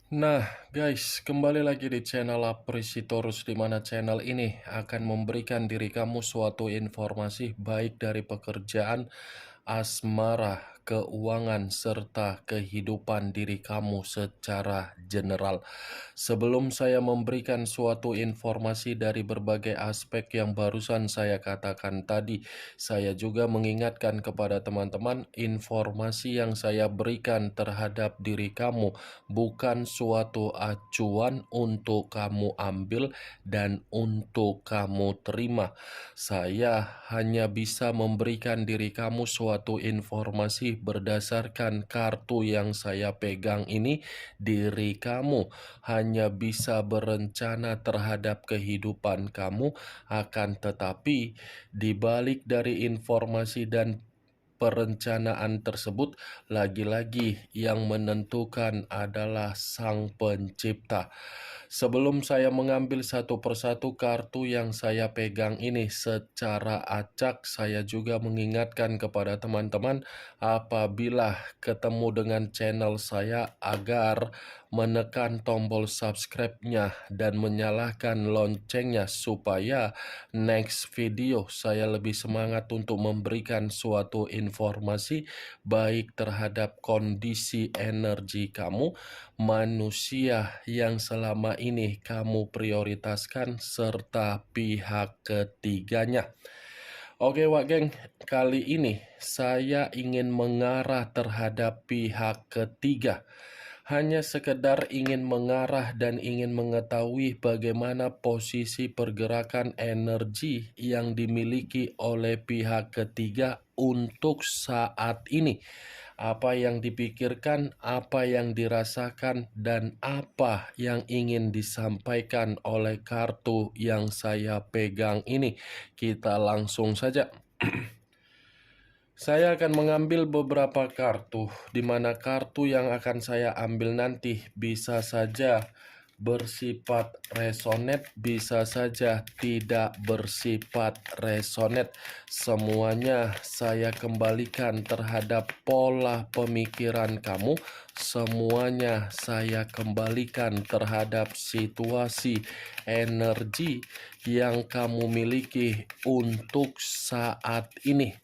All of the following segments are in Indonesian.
Nah, guys, kembali lagi di channel Aprisitorus, di mana channel ini akan memberikan diri kamu suatu informasi baik dari pekerjaan, asmara, keuangan, serta kehidupan diri kamu secara general. Sebelum saya memberikan suatu informasi dari berbagai aspek yang barusan saya katakan tadi, saya juga mengingatkan kepada teman-teman, informasi yang saya berikan terhadap diri kamu bukan suatu acuan untuk kamu ambil dan untuk kamu terima. Saya hanya bisa memberikan diri kamu suatu informasi berdasarkan kartu yang saya pegang ini. Diri kamu hanya bisa berencana terhadap kehidupan kamu, akan tetapi di balik dari informasi dan perencanaan tersebut, lagi-lagi yang menentukan adalah Sang Pencipta. Sebelum saya mengambil satu persatu kartu yang saya pegang ini secara acak, saya juga mengingatkan kepada teman-teman apabila ketemu dengan channel saya agar menekan tombol subscribe-nya dan menyalakan loncengnya supaya next video saya lebih semangat untuk memberikan suatu informasi baik terhadap kondisi energi kamu, manusia yang selama ini kamu prioritaskan, serta pihak ketiganya. Oke Wak Geng, kali ini saya ingin mengarah terhadap pihak ketiga. Hanya sekedar ingin mengarah dan ingin mengetahui bagaimana posisi pergerakan energi yang dimiliki oleh pihak ketiga untuk saat ini. Apa yang dipikirkan, apa yang dirasakan, dan apa yang ingin disampaikan oleh kartu yang saya pegang ini. Kita langsung saja. Saya akan mengambil beberapa kartu, di mana kartu yang akan saya ambil nanti bisa saja bersifat resonate, bisa saja tidak bersifat resonate. Semuanya saya kembalikan terhadap pola pemikiran kamu, semuanya saya kembalikan terhadap situasi energi yang kamu miliki untuk saat ini.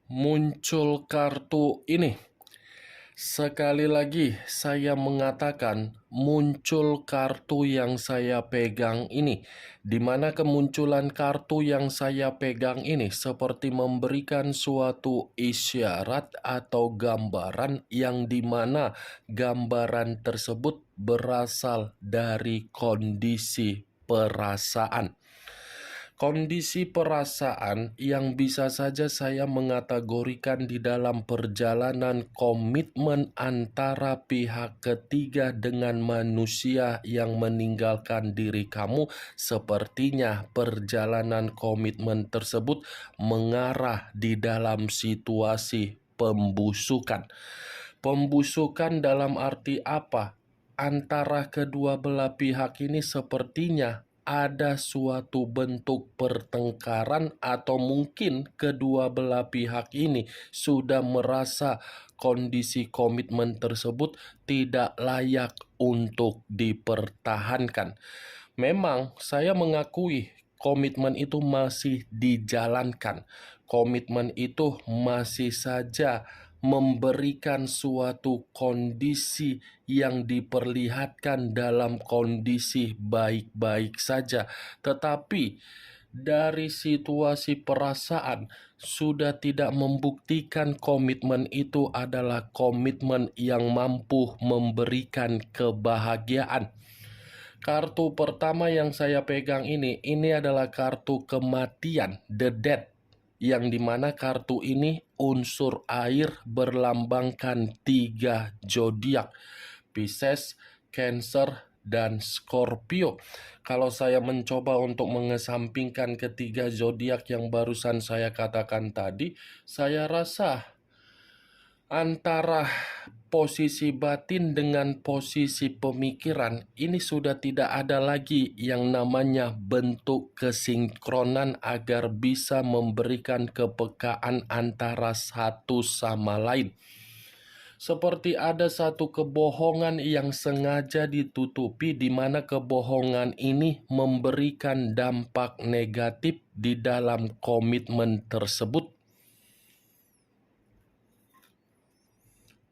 Muncul kartu ini. Sekali lagi saya mengatakan muncul kartu yang saya pegang ini, di mana kemunculan kartu yang saya pegang ini seperti memberikan suatu isyarat atau gambaran yang dimana gambaran tersebut berasal dari kondisi perasaan. Kondisi perasaan yang bisa saja saya mengategorikan di dalam perjalanan komitmen antara pihak ketiga dengan manusia yang meninggalkan diri kamu. Sepertinya perjalanan komitmen tersebut mengarah di dalam situasi pembusukan. Pembusukan dalam arti apa? Antara kedua belah pihak ini sepertinya ada suatu bentuk pertengkaran, atau mungkin kedua belah pihak ini sudah merasa kondisi komitmen tersebut tidak layak untuk dipertahankan. Memang saya mengakui komitmen itu masih dijalankan. Komitmen itu masih saja memberikan suatu kondisi yang diperlihatkan dalam kondisi baik-baik saja. Tetapi dari situasi perasaan sudah tidak membuktikan komitmen itu adalah komitmen yang mampu memberikan kebahagiaan. Kartu pertama yang saya pegang ini adalah kartu kematian, the death, yang dimana kartu ini unsur air berlambangkan 3 zodiak, Pisces, Cancer, dan Scorpio. Kalau saya mencoba untuk mengesampingkan ketiga zodiak yang barusan saya katakan tadi, saya rasa antara posisi batin dengan posisi pemikiran ini sudah tidak ada lagi yang namanya bentuk kesinkronan agar bisa memberikan kepekaan antara satu sama lain. Seperti ada satu kebohongan yang sengaja ditutupi, di mana kebohongan ini memberikan dampak negatif di dalam komitmen tersebut.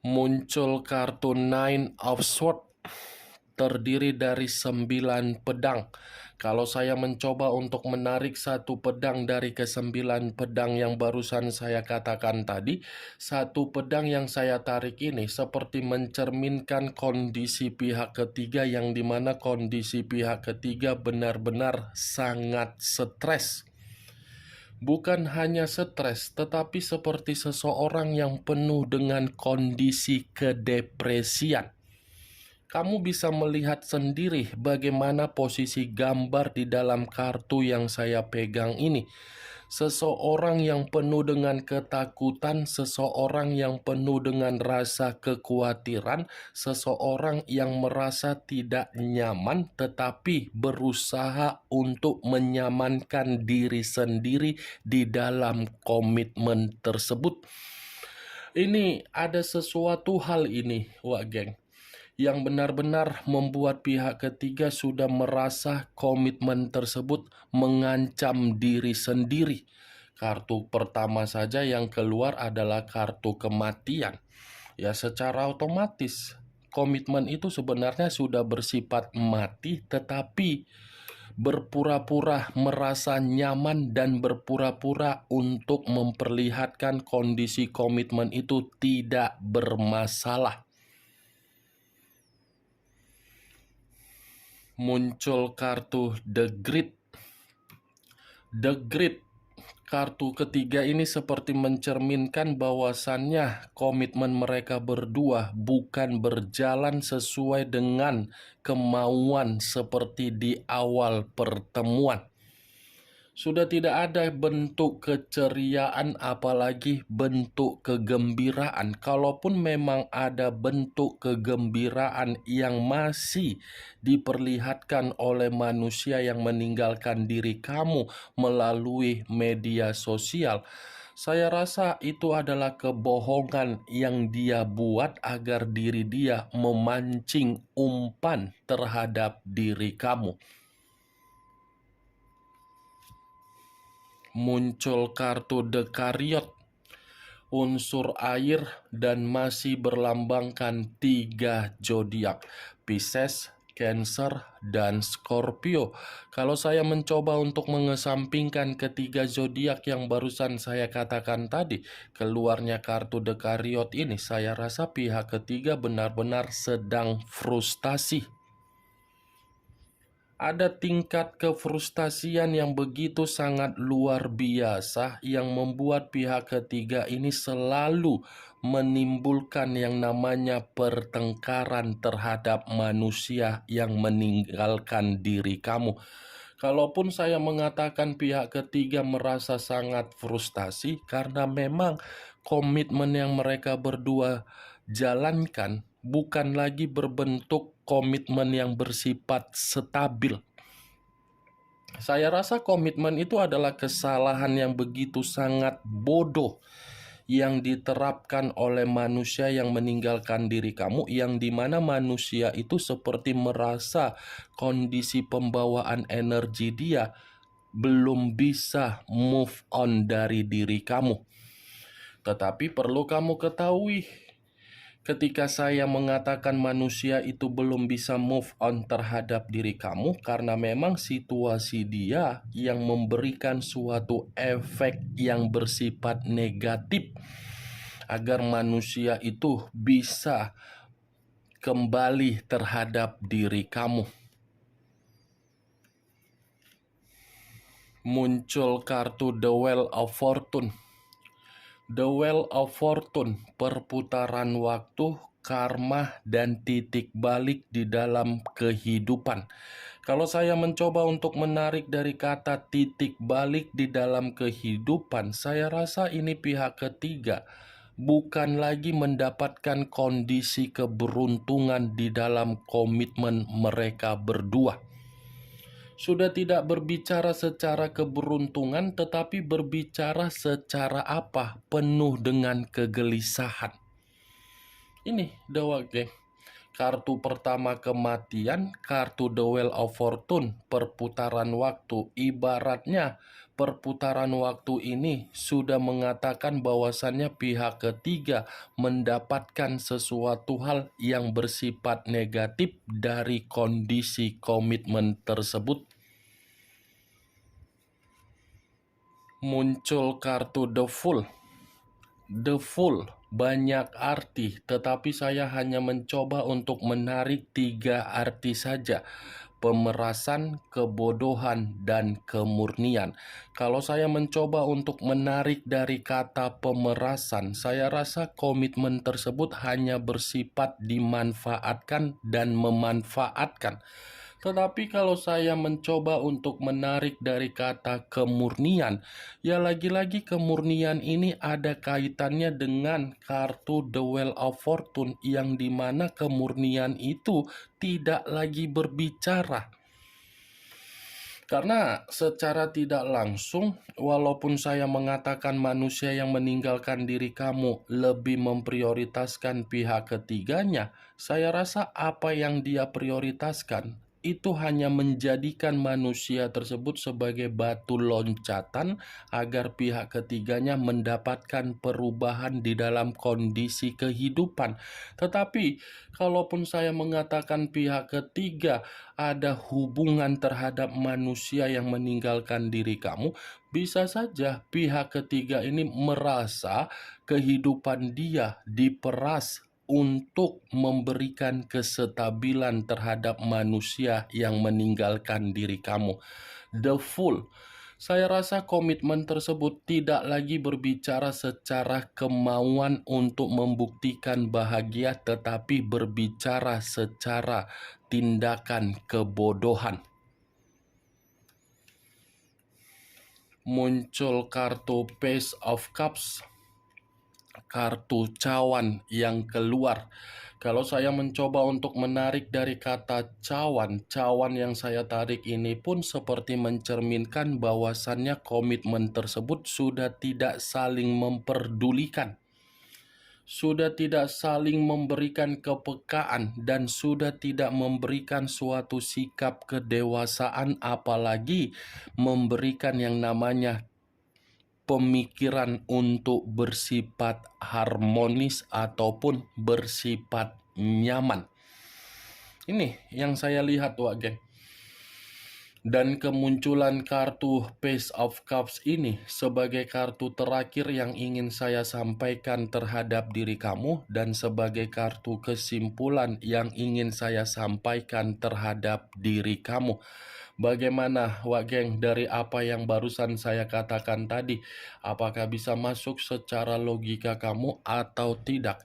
Muncul kartu Nine of Swords, terdiri dari 9 pedang. Kalau saya mencoba untuk menarik satu pedang dari ke-9 pedang yang barusan saya katakan tadi, satu pedang yang saya tarik ini seperti mencerminkan kondisi pihak ketiga, yang dimana kondisi pihak ketiga benar-benar sangat stres. Bukan hanya stres, tetapi seperti seseorang yang penuh dengan kondisi kedepresian. Kamu bisa melihat sendiri bagaimana posisi gambar di dalam kartu yang saya pegang ini. Seseorang yang penuh dengan ketakutan, seseorang yang penuh dengan rasa kekhawatiran, seseorang yang merasa tidak nyaman tetapi berusaha untuk menyamankan diri sendiri di dalam komitmen tersebut. Ini ada sesuatu hal ini, Wak Geng, yang benar-benar membuat pihak ketiga sudah merasa komitmen tersebut mengancam diri sendiri. Kartu pertama saja yang keluar adalah kartu kematian. Ya, secara otomatis komitmen itu sebenarnya sudah bersifat mati, tetapi berpura-pura merasa nyaman dan berpura-pura untuk memperlihatkan kondisi komitmen itu tidak bermasalah. Muncul kartu The Grid. The Grid, kartu ketiga ini seperti mencerminkan bahwasannya komitmen mereka berdua bukan berjalan sesuai dengan kemauan seperti di awal pertemuan. Sudah tidak ada bentuk keceriaan, apalagi bentuk kegembiraan. Kalaupun memang ada bentuk kegembiraan yang masih diperlihatkan oleh manusia yang meninggalkan diri kamu melalui media sosial, saya rasa itu adalah kebohongan yang dia buat agar diri dia memancing umpan terhadap diri kamu. Muncul kartu The Chariot, unsur air dan masih berlambangkan 3 zodiak, Pisces, Cancer, dan Scorpio. Kalau saya mencoba untuk mengesampingkan ketiga zodiak yang barusan saya katakan tadi, keluarnya kartu The Chariot ini, saya rasa pihak ketiga benar-benar sedang frustasi. Ada tingkat kefrustasian yang begitu sangat luar biasa yang membuat pihak ketiga ini selalu menimbulkan yang namanya pertengkaran terhadap manusia yang meninggalkan diri kamu. Kalaupun saya mengatakan pihak ketiga merasa sangat frustasi karena memang komitmen yang mereka berdua jalankan bukan lagi berbentuk komitmen yang bersifat stabil. Saya rasa komitmen itu adalah kesalahan yang begitu sangat bodoh yang diterapkan oleh manusia yang meninggalkan diri kamu, yang dimana manusia itu seperti merasa kondisi pembawaan energi dia belum bisa move on dari diri kamu. Tetapi perlu kamu ketahui, ketika saya mengatakan manusia itu belum bisa move on terhadap diri kamu, karena memang situasi dia yang memberikan suatu efek yang bersifat negatif agar manusia itu bisa kembali terhadap diri kamu. Muncul kartu The Wheel of Fortune, The Wheel of Fortune, perputaran waktu, karma, dan titik balik di dalam kehidupan. Kalau saya mencoba untuk menarik dari kata titik balik di dalam kehidupan, saya rasa ini pihak ketiga bukan lagi mendapatkan kondisi keberuntungan di dalam komitmen mereka berdua. Sudah tidak berbicara secara keberuntungan, tetapi berbicara secara apa? Penuh dengan kegelisahan. Ini Dewa Geng. Kartu pertama kematian, kartu The Wheel of Fortune, perputaran waktu. Ibaratnya perputaran waktu ini sudah mengatakan bahwasannya pihak ketiga mendapatkan sesuatu hal yang bersifat negatif dari kondisi komitmen tersebut. Muncul kartu The Fool. The Fool banyak arti, tetapi saya hanya mencoba untuk menarik 3 arti saja: pemerasan, kebodohan, dan kemurnian. Kalau saya mencoba untuk menarik dari kata pemerasan, saya rasa komitmen tersebut hanya bersifat dimanfaatkan dan memanfaatkan. Tetapi kalau saya mencoba untuk menarik dari kata kemurnian, ya lagi-lagi kemurnian ini ada kaitannya dengan kartu The Wheel of Fortune, yang dimana kemurnian itu tidak lagi berbicara. Karena secara tidak langsung, walaupun saya mengatakan manusia yang meninggalkan diri kamu lebih memprioritaskan pihak ketiganya, saya rasa apa yang dia prioritaskan itu hanya menjadikan manusia tersebut sebagai batu loncatan agar pihak ketiganya mendapatkan perubahan di dalam kondisi kehidupan. Tetapi, kalaupun saya mengatakan pihak ketiga ada hubungan terhadap manusia yang meninggalkan diri kamu, bisa saja pihak ketiga ini merasa kehidupan dia diperas untuk memberikan kestabilan terhadap manusia yang meninggalkan diri kamu. The Fool. Saya rasa komitmen tersebut tidak lagi berbicara secara kemauan untuk membuktikan bahagia, tetapi berbicara secara tindakan kebodohan. Muncul kartu Page of Cups, kartu cawan yang keluar. Kalau saya mencoba untuk menarik dari kata cawan, cawan yang saya tarik ini pun seperti mencerminkan bahwasannya komitmen tersebut sudah tidak saling memperdulikan, sudah tidak saling memberikan kepekaan, dan sudah tidak memberikan suatu sikap kedewasaan, apalagi memberikan yang namanya pemikiran untuk bersifat harmonis ataupun bersifat nyaman. Ini yang saya lihat, Wak Geng. Dan kemunculan kartu Page of Cups ini sebagai kartu terakhir yang ingin saya sampaikan terhadap diri kamu, dan sebagai kartu kesimpulan yang ingin saya sampaikan terhadap diri kamu. Bagaimana, Wak Geng, dari apa yang barusan saya katakan tadi? Apakah bisa masuk secara logika kamu atau tidak?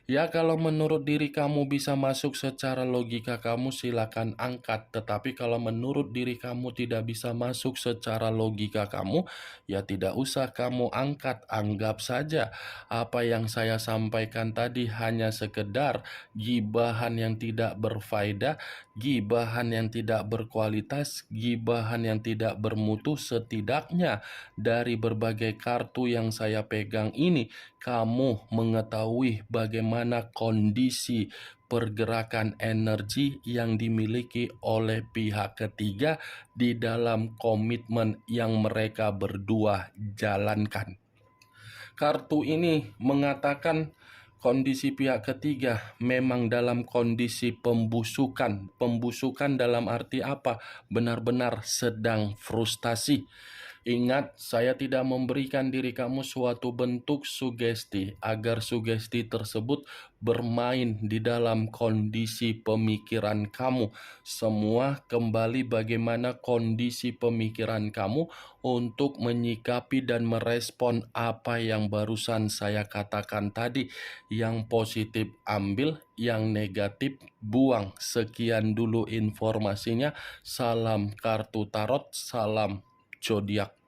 Ya, kalau menurut diri kamu bisa masuk secara logika kamu, silakan angkat. Tetapi kalau menurut diri kamu tidak bisa masuk secara logika kamu, ya tidak usah kamu angkat. Anggap saja apa yang saya sampaikan tadi hanya sekedar gibahan yang tidak berfaedah, gibahan yang tidak berkualitas, gibahan yang tidak bermutu. Setidaknya dari berbagai kartu yang saya pegang ini, kamu mengetahui bagaimana kondisi pergerakan energi yang dimiliki oleh pihak ketiga di dalam komitmen yang mereka berdua jalankan. Kartu ini mengatakan kondisi pihak ketiga memang dalam kondisi pembusukan. Pembusukan dalam arti apa? Benar-benar sedang frustasi. Ingat, saya tidak memberikan diri kamu suatu bentuk sugesti agar sugesti tersebut bermain di dalam kondisi pemikiran kamu. Semua kembali bagaimana kondisi pemikiran kamu untuk menyikapi dan merespon apa yang barusan saya katakan tadi. Yang positif ambil, yang negatif buang. Sekian dulu informasinya. Salam kartu tarot, salam zodiak.